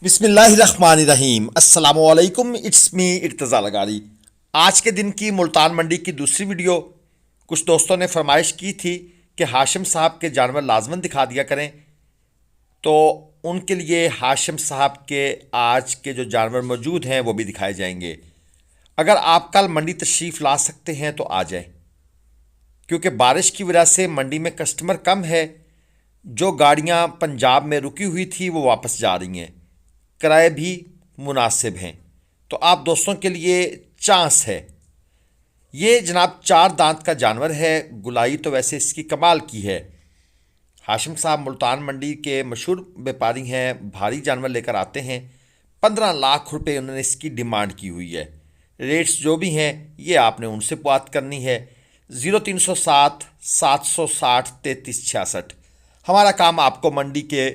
बिस्मिल्लाहिर्रहमानिर्रहीम अस्सलामुअलैकुम। It's me Irtaza Lagari. आज के दिन की मुल्तान मंडी की दूसरी वीडियो। कुछ दोस्तों ने फरमाइश की थी कि हाशिम साहब के जानवर लाजमन दिखा दिया करें, तो उनके लिए हाशिम साहब के आज के जो जानवर मौजूद हैं वो भी दिखाए जाएंगे। अगर आप कल मंडी तशरीफ़ ला सकते हैं तो आ जाएं, क्योंकि बारिश की वजह से मंडी में कस्टमर कम है। जो गाड़ियां पंजाब में रुकी हुई थी वो वापस जा रही हैं, किराए भी मुनासिब हैं। तो आप दोस्तों के लिए चांस है। ये जनाब चार दांत का जानवर है। गुलाई तो वैसे इसकी कमाल की है। हाशिम साहब मुल्तान मंडी के मशहूर व्यापारी हैं, भारी जानवर लेकर आते हैं। 15 लाख रुपए उन्होंने इसकी डिमांड की हुई है। रेट्स जो भी हैं ये आपने उनसे बात करनी है। 0307 760 3366। हमारा काम आपको मंडी के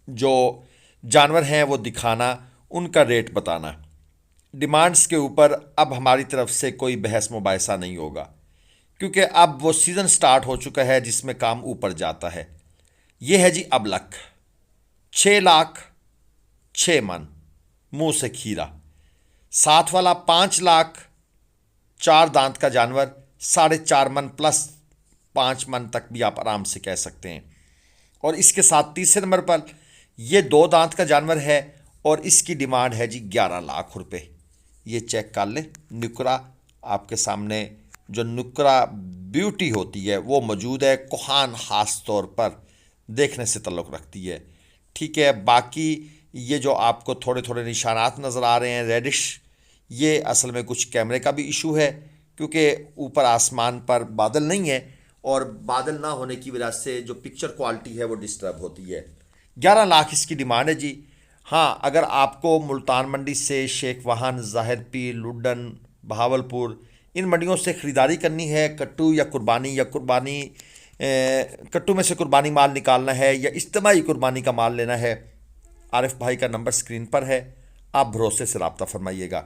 जो जानवर हैं वो दिखाना, उनका रेट बताना। डिमांड्स के ऊपर अब हमारी तरफ से कोई बहस मुबाहिसा नहीं होगा, क्योंकि अब वो सीज़न स्टार्ट हो चुका है जिसमें काम ऊपर जाता है। ये है जी अबलख, 6 लाख 6 मन, मुंह से खीरा। साथ वाला 5 लाख, चार दांत का जानवर, 4.5 मन प्लस 5 मन तक भी आप आराम से कह सकते हैं। और इसके साथ तीसरे नंबर पर ये 2 दांत का जानवर है और इसकी डिमांड है जी 11 लाख रुपए। ये चेक कर लें, नुकरा आपके सामने, जो नुकरा ब्यूटी होती है वो मौजूद है। कोहान ख़ास तौर पर देखने से तल्लुक़ रखती है। ठीक है, बाकी ये जो आपको थोड़े थोड़े निशानात नज़र आ रहे हैं रेडिश, ये असल में कुछ कैमरे का भी इशू है, क्योंकि ऊपर आसमान पर बादल नहीं है और बादल ना होने की वजह से जो पिक्चर क्वालिटी है वो डिस्टर्ब होती है। 11 लाख इसकी डिमांड है जी। हाँ, अगर आपको मुल्तान मंडी से शेख वाहन, ज़ाहिर पीर, लुडन, बहावलपुर, इन मंडियों से ख़रीदारी करनी है, कट्टू या कुर्बानी, कट्टू में से कुर्बानी माल निकालना है या इज्तिमाई कुर्बानी का माल लेना है, आरिफ भाई का नंबर स्क्रीन पर है, आप भरोसे से रब्ता फरमाइएगा।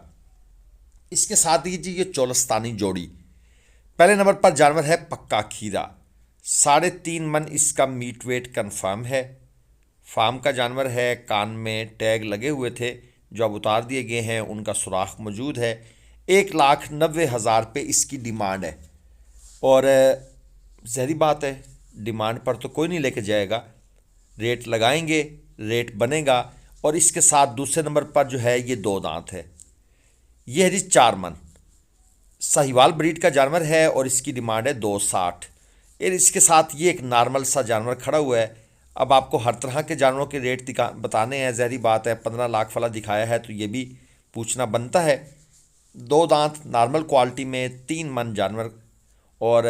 इसके साथ ही जी ये चोलस्तानी जोड़ी। पहले नंबर पर जानवर है पक्का खीरा। 3.5 मन इसका मीट वेट कन्फर्म है। फार्म का जानवर है, कान में टैग लगे हुए थे जो अब उतार दिए गए हैं, उनका सुराख मौजूद है। 1,90,000 पे इसकी डिमांड है। और जहरी बात है, डिमांड पर तो कोई नहीं लेके जाएगा, रेट लगाएंगे, रेट बनेगा। और इसके साथ दूसरे नंबर पर जो है ये 2 दांत है। ये है जी 4 मन, साहिवाल ब्रीड का जानवर है और इसकी डिमांड है 260। और इसके साथ ये एक नॉर्मल सा जानवर खड़ा हुआ है। अब आपको हर तरह के जानवरों के रेट बताने हैं, जहरी बात है। 15 लाख वाला दिखाया है तो ये भी पूछना बनता है। 2 दांत नॉर्मल क्वालिटी में 3 मन जानवर और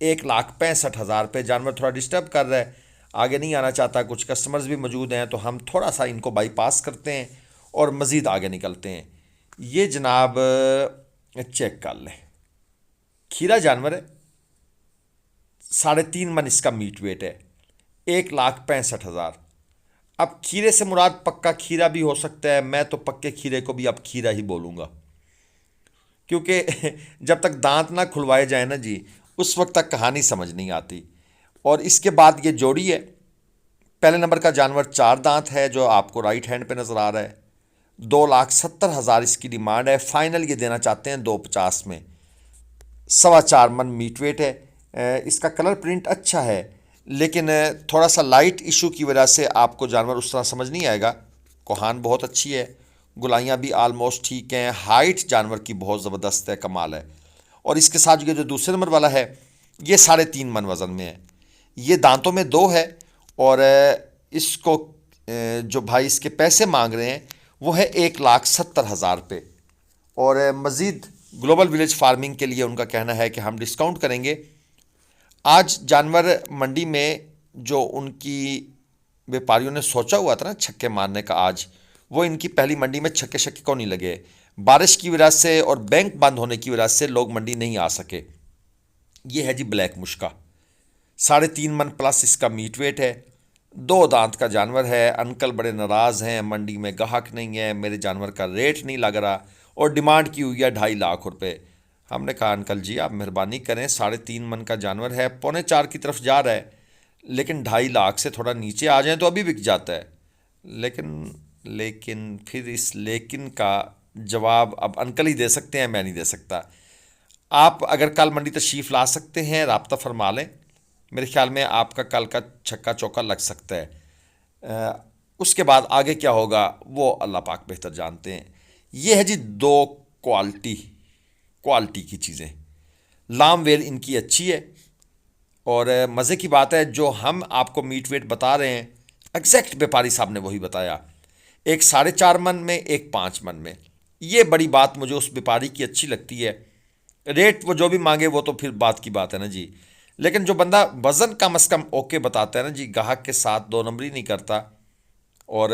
1,65,000 पे। जानवर थोड़ा डिस्टर्ब कर रहा है, आगे नहीं आना चाहता। कुछ कस्टमर्स भी मौजूद हैं तो हम थोड़ा सा इनको बाईपास करते हैं और मज़ीद आगे निकलते हैं। ये जनाब चेक कर लें, खीरा जानवर है, 3.5 मन इसका मीट वेट है, 1,65,000। अब खीरे से मुराद पक्का खीरा भी हो सकता है। मैं तो पक्के खीरे को भी अब खीरा ही बोलूँगा, क्योंकि जब तक दांत ना खुलवाए जाए ना जी, उस वक्त तक कहानी समझ नहीं आती। और इसके बाद ये जोड़ी है। पहले नंबर का जानवर 4 दांत है जो आपको राइट हैंड पे नज़र आ रहा है। 2,70,000 इसकी डिमांड है। फाइनल ये देना चाहते हैं 250 में। 4.25 मन मीट वेट है। इसका कलर प्रिंट अच्छा है, लेकिन थोड़ा सा लाइट इशू की वजह से आपको जानवर उस तरह समझ नहीं आएगा। कोहान बहुत अच्छी है, गुलाइयाँ भी आलमोस्ट ठीक हैं, हाइट जानवर की बहुत ज़बरदस्त है, कमाल है। और इसके साथ ये जो दूसरे नंबर वाला है ये 3.5 मन वज़न में है। ये दांतों में 2 है और इसको जो भाई इसके पैसे मांग रहे हैं वो है 1,70,000 पे। और मज़ीद ग्लोबल विलेज फार्मिंग के लिए उनका कहना है कि हम डिस्काउंट करेंगे। आज जानवर मंडी में जो उनकी व्यापारियों ने सोचा हुआ था ना छक्के मारने का, आज वो इनकी पहली मंडी में छक्के शक्के को नहीं लगे। बारिश की वजह से और बैंक बंद होने की वजह से लोग मंडी नहीं आ सके। ये है जी ब्लैक मुश्का, 3.5 मन प्लस इसका मीट वेट है। 2 दांत का जानवर है। अंकल बड़े नाराज़ हैं, मंडी में गाहक नहीं है, मेरे जानवर का रेट नहीं लग रहा और डिमांड की हुई है 2.5 लाख रुपए। हमने कहा अंकल जी आप मेहरबानी करें, 3.5 मन का जानवर है, 3.25 की तरफ जा रहा है, लेकिन 2.5 लाख से थोड़ा नीचे आ जाए तो अभी बिक जाता है। लेकिन लेकिन फिर इस लेकिन का जवाब अब अंकल ही दे सकते हैं, मैं नहीं दे सकता। आप अगर कल मंडी तशरीफ़ ला सकते हैं, राब्ता फरमा लें, मेरे ख्याल में आपका कल का छक्का चौका लग सकता है। उसके बाद आगे क्या होगा वो अल्लाह पाक बेहतर जानते हैं। ये है जी दो क्वालिटी क्वालिटी की चीज़ें। लाम वेल इनकी अच्छी है, और मज़े की बात है जो हम आपको मीट वेट बता रहे हैं एग्जैक्ट व्यापारी साहब ने वही बताया। एक 4.5 मन में, एक 5 मन में। ये बड़ी बात मुझे उस व्यापारी की अच्छी लगती है। रेट वो जो भी मांगे वो तो फिर बात की बात है ना जी, लेकिन जो बंदा वज़न कम अज़ कम ओके बताता है ना जी, ग्राहक के साथ दो नंबरी नहीं करता और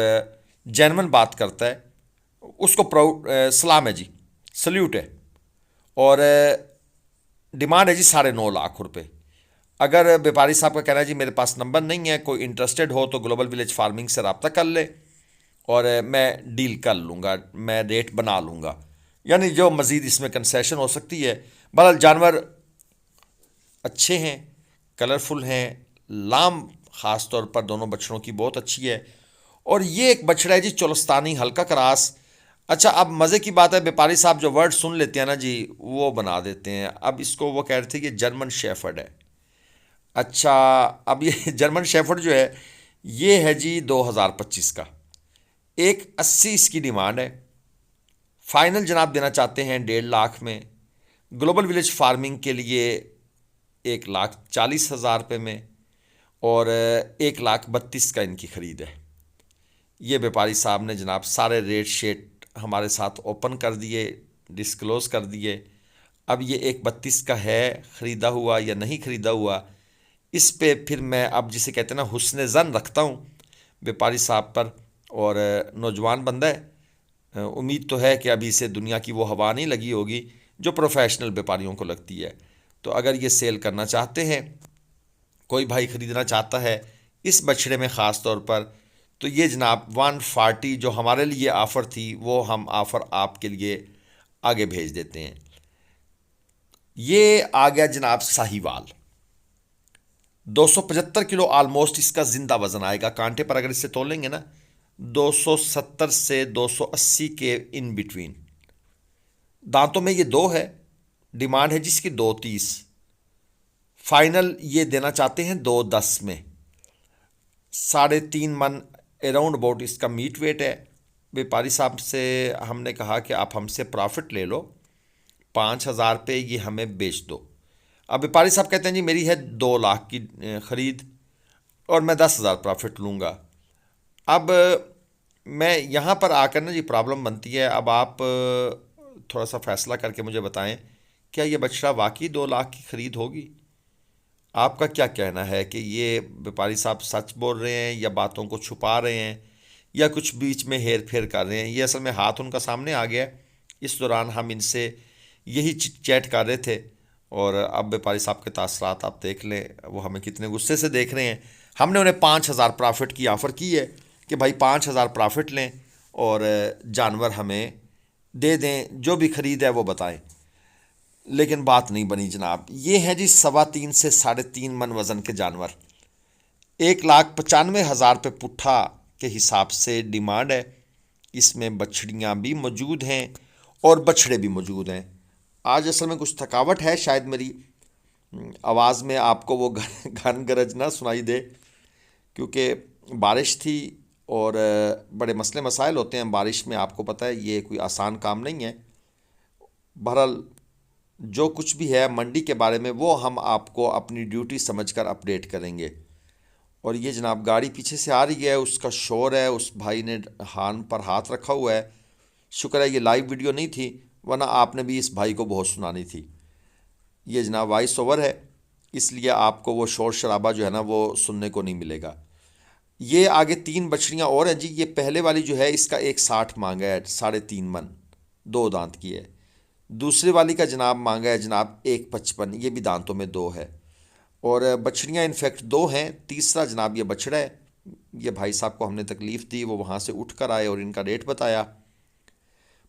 जेन्युइन बात करता है, उसको प्राउड सलाम है जी, सल्यूट है। और डिमांड है जी 9.5 लाख रुपए। अगर व्यापारी साहब का कहना है जी मेरे पास नंबर नहीं है, कोई इंटरेस्टेड हो तो ग्लोबल विलेज फार्मिंग से रब्ता कर ले और मैं डील कर लूँगा, मैं रेट बना लूँगा, यानी जो मज़ीद इसमें कंसेशन हो सकती है। बहरहाल जानवर अच्छे हैं, कलरफुल हैं, लाम ख़ास तौर पर दोनों बछड़ों की बहुत अच्छी है। और ये एक बछड़ा है जी चोलस्तानी हल्का क्रास। अच्छा, अब मज़े की बात है व्यापारी साहब जो वर्ड सुन लेते हैं ना जी वो बना देते हैं। अब इसको वो कह रहे थे कि जर्मन शेफर्ड है। अच्छा, अब ये जर्मन शेफर्ड जो है ये है जी 2025 का, 180 इसकी डिमांड है। फाइनल जनाब देना चाहते हैं 1.5 लाख में। ग्लोबल विलेज फार्मिंग के लिए 1,40,000 रुपये में, और 1,32,000 का इनकी ख़रीद है। ये व्यापारी साहब ने जनाब सारे रेट शेट हमारे साथ ओपन कर दिए, डिस्क्लोज़ कर दिए। अब ये 1,32 का है ख़रीदा हुआ या नहीं ख़रीदा हुआ, इस पे फिर मैं अब जिसे कहते हैं ना हुस्न ज़न रखता हूँ व्यापारी साहब पर। और नौजवान बंदा है, उम्मीद तो है कि अभी से दुनिया की वो हवा नहीं लगी होगी जो प्रोफेशनल व्यापारियों को लगती है। तो अगर ये सेल करना चाहते हैं, कोई भाई ख़रीदना चाहता है इस बछड़े में ख़ास तौर पर, तो ये जनाब 140 जो हमारे लिए ऑफ़र थी वो हम ऑफ़र आपके लिए आगे भेज देते हैं। ये आ गया जनाब साहीवाल, 275 किलो आलमोस्ट इसका ज़िंदा वज़न आएगा। कांटे पर अगर इसे तोलेंगे ना 270 से 280 के इन बिटवीन। दांतों में ये 2 है, डिमांड है जिसकी 230। फाइनल ये देना चाहते हैं 210 में। 3.5 मन अराउंड अबाउट इसका मीट वेट है। व्यापारी साहब से हमने कहा कि आप हमसे प्रॉफिट ले लो, 5,000 पे ये हमें बेच दो। अब व्यापारी साहब कहते हैं जी मेरी है 2 लाख की ख़रीद और मैं 10,000 प्रॉफिट लूँगा। अब मैं यहाँ पर आकर ना जी प्रॉब्लम बनती है। अब आप थोड़ा सा फैसला करके मुझे बताएं, क्या ये बछड़ा वाकई 2 लाख की ख़रीद होगी? आपका क्या कहना है कि ये व्यापारी साहब सच बोल रहे हैं या बातों को छुपा रहे हैं या कुछ बीच में हेर फेर कर रहे हैं? ये असल में हाथ उनका सामने आ गया। इस दौरान हम इनसे यही चैट कर रहे थे, और अब व्यापारी साहब के तासरात आप देख लें, वो हमें कितने गुस्से से देख रहे हैं। हमने उन्हें 5,000 प्रॉफिट की ऑफ़र की है कि भाई 5,000 प्रॉफिट लें और जानवर हमें दे दें, जो भी ख़रीद है वो बताएं। लेकिन बात नहीं बनी जनाब। ये है जी 3.25 से 3.5 मन वज़न के जानवर, 1,95,000 रुपये पुट्ठा के हिसाब से डिमांड है। इसमें बछड़ियाँ भी मौजूद हैं और बछड़े भी मौजूद हैं। आज असल में कुछ थकावट है, शायद मेरी आवाज़ में आपको वो घन गरज ना सुनाई दे, क्योंकि बारिश थी और बड़े मसले मसाइल होते हैं बारिश में, आपको पता है ये कोई आसान काम नहीं है। बहरहाल जो कुछ भी है मंडी के बारे में वो हम आपको अपनी ड्यूटी समझकर अपडेट करेंगे। और ये जनाब गाड़ी पीछे से आ रही है, उसका शोर है, उस भाई ने हान पर हाथ रखा हुआ है। शुक्र है ये लाइव वीडियो नहीं थी, वरना आपने भी इस भाई को बहुत सुनानी थी। ये जनाब वॉइस ओवर है, इसलिए आपको वो शोर शराबा जो है ना वो सुनने को नहीं मिलेगा। ये आगे 3 बछड़ियाँ और हैं जी। ये पहले वाली जो है इसका 160 मांगा है, 3.5 मन, 2 दांत की है। दूसरी वाली का जनाब मांगा है जनाब 155, ये भी दांतों में 2 है। और बछड़ियाँ इनफैक्ट 2 हैं। तीसरा जनाब ये बछड़ा है। ये भाई साहब को हमने तकलीफ़ दी, वो वहाँ से उठ कर आए और इनका रेट बताया।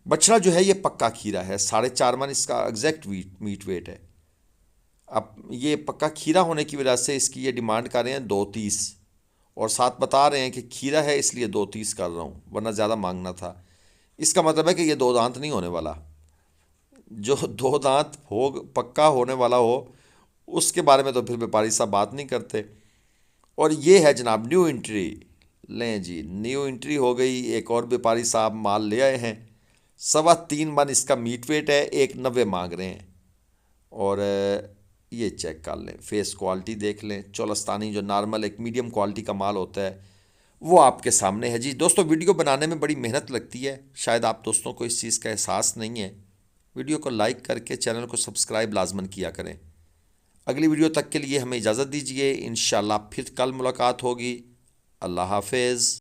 बछड़ा जो है ये पक्का खीरा है, 4.5 मन इसका एग्जैक्ट मीट वेट है। अब ये पक्का खीरा होने की वजह से इसकी ये डिमांड कर रहे हैं 230, और साथ बता रहे हैं कि खीरा है इसलिए 2.30 कर रहा हूँ, वरना ज़्यादा मांगना था। इसका मतलब है कि ये दो दांत नहीं होने वाला। जो दो दांत हो पक्का होने वाला हो उसके बारे में तो फिर व्यापारी साहब बात नहीं करते। और ये है जनाब न्यू एंट्री। लें जी, न्यू एंट्री हो गई। एक और व्यापारी साहब माल ले आए हैं। 3.25 मन इसका मीट वेट है, 1.90 मांग रहे हैं। और ये चेक कर लें, फेस क्वालिटी देख लें। चोलस्तानी जो नॉर्मल एक मीडियम क्वालिटी का माल होता है वो आपके सामने है जी। दोस्तों वीडियो बनाने में बड़ी मेहनत लगती है, शायद आप दोस्तों को इस चीज़ का एहसास नहीं है। वीडियो को लाइक करके चैनल को सब्सक्राइब लाजमन किया करें। अगली वीडियो तक के लिए हमें इजाज़त दीजिए। इंशाल्लाह फिर कल मुलाकात होगी। अल्लाह हाफिज़।